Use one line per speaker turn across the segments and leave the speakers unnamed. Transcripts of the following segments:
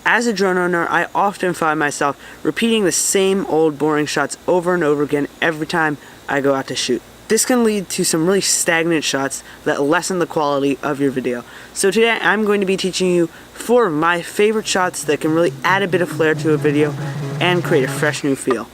As a drone owner, I often find myself repeating the same old boring shots over and over again every time I go out to shoot. This can lead to some really stagnant shots that lessen the quality of your video. So today I'm going to be teaching you 4 of my favorite shots that can really add a bit of flair to a video and create a fresh new feel.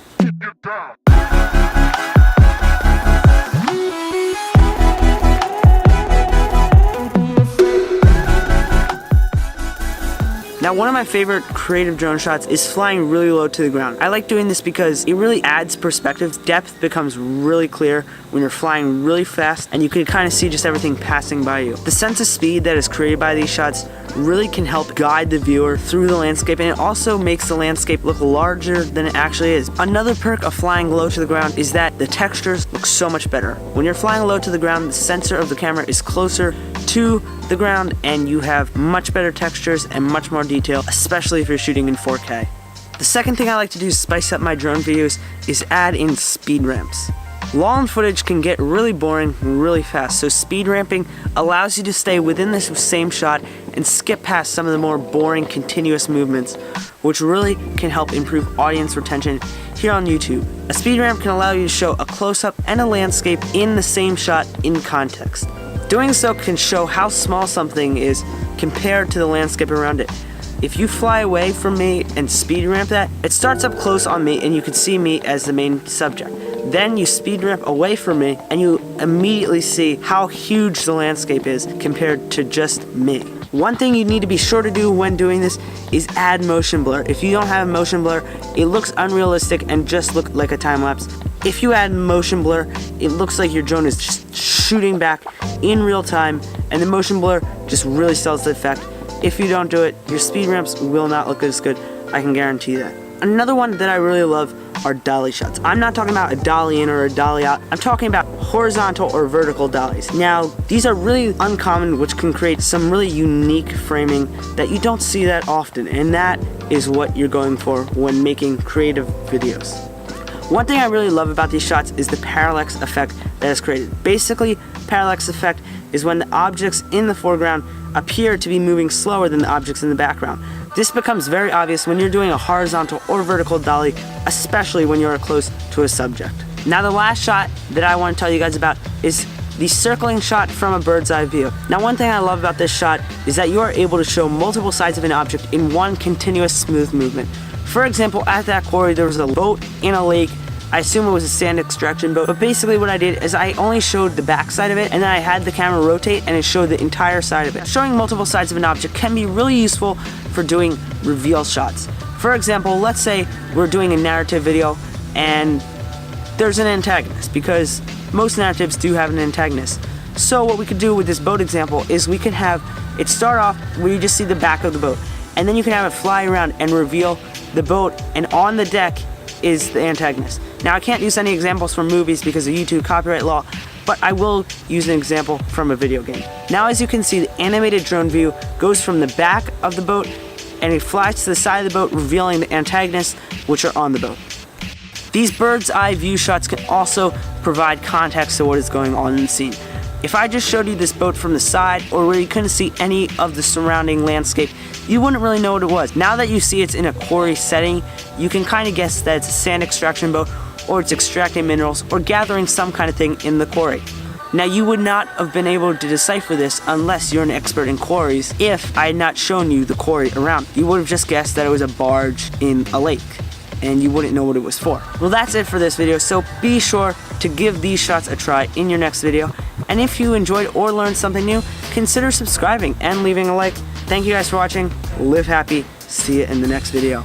Now, one of my favorite creative drone shots is flying really low to the ground. I like doing this because it really adds perspective. Depth becomes really clear when you're flying really fast and you can kind of see just everything passing by you. The sense of speed that is created by these shots really can help guide the viewer through the landscape, and it also makes the landscape look larger than it actually is. Another perk of flying low to the ground is that the textures look so much better. When you're flying low to the ground, the sensor of the camera is closer to the ground and you have much better textures and much more detail, especially if you're shooting in 4K. The second thing I like to do to spice up my drone videos is add in speed ramps. Long footage can get really boring really fast, so speed ramping allows you to stay within this same shot and skip past some of the more boring continuous movements, which really can help improve audience retention here on YouTube. A speed ramp can allow you to show a close-up and a landscape in the same shot in context. Doing so can show how small something is compared to the landscape around it. If you fly away from me and speed ramp that, it starts up close on me and you can see me as the main subject. Then you speed ramp away from me and you immediately see how huge the landscape is compared to just me. One thing you need to be sure to do when doing this is add motion blur. If you don't have motion blur, it looks unrealistic and just looks like a time lapse. If you add motion blur, it looks like your drone is just shooting back in real time, and the motion blur just really sells the effect. If you don't do it, your speed ramps will not look as good, I can guarantee that. Another one that I really love are dolly shots. I'm not talking about a dolly in or a dolly out, I'm talking about horizontal or vertical dollies. Now, these are really uncommon, which can create some really unique framing that you don't see that often, and that is what you're going for when making creative videos. One thing I really love about these shots is the parallax effect that is created. Basically, parallax effect is when the objects in the foreground appear to be moving slower than the objects in the background. This becomes very obvious when you're doing a horizontal or vertical dolly, especially when you're close to a subject. Now, the last shot that I want to tell you guys about is the circling shot from a bird's eye view. Now, one thing I love about this shot is that you are able to show multiple sides of an object in one continuous smooth movement. For example, at that quarry, there was a boat in a lake. I assume it was a sand extraction boat, but basically what I did is I only showed the back side of it, and then I had the camera rotate and it showed the entire side of it. Showing multiple sides of an object can be really useful for doing reveal shots. For example, let's say we're doing a narrative video and there's an antagonist, because most narratives do have an antagonist. So what we could do with this boat example is we could have it start off where you just see the back of the boat, and then you can have it fly around and reveal the boat, and on the deck is the antagonist. Now, I can't use any examples from movies because of YouTube copyright law, but I will use an example from a video game. Now, as you can see, the animated drone view goes from the back of the boat and it flies to the side of the boat, revealing the antagonists, which are on the boat. These bird's eye view shots can also provide context to what is going on in the scene. If I just showed you this boat from the side, or where you couldn't see any of the surrounding landscape, you wouldn't really know what it was. Now that you see it's in a quarry setting, you can kind of guess that it's a sand extraction boat, or it's extracting minerals, or gathering some kind of thing in the quarry. Now, you would not have been able to decipher this unless you're an expert in quarries if I had not shown you the quarry around. You would have just guessed that it was a barge in a lake, and you wouldn't know what it was for. Well, that's it for this video, so be sure to give these shots a try in your next video. And if you enjoyed or learned something new, consider subscribing and leaving a like. Thank you guys for watching. Live happy. See you in the next video.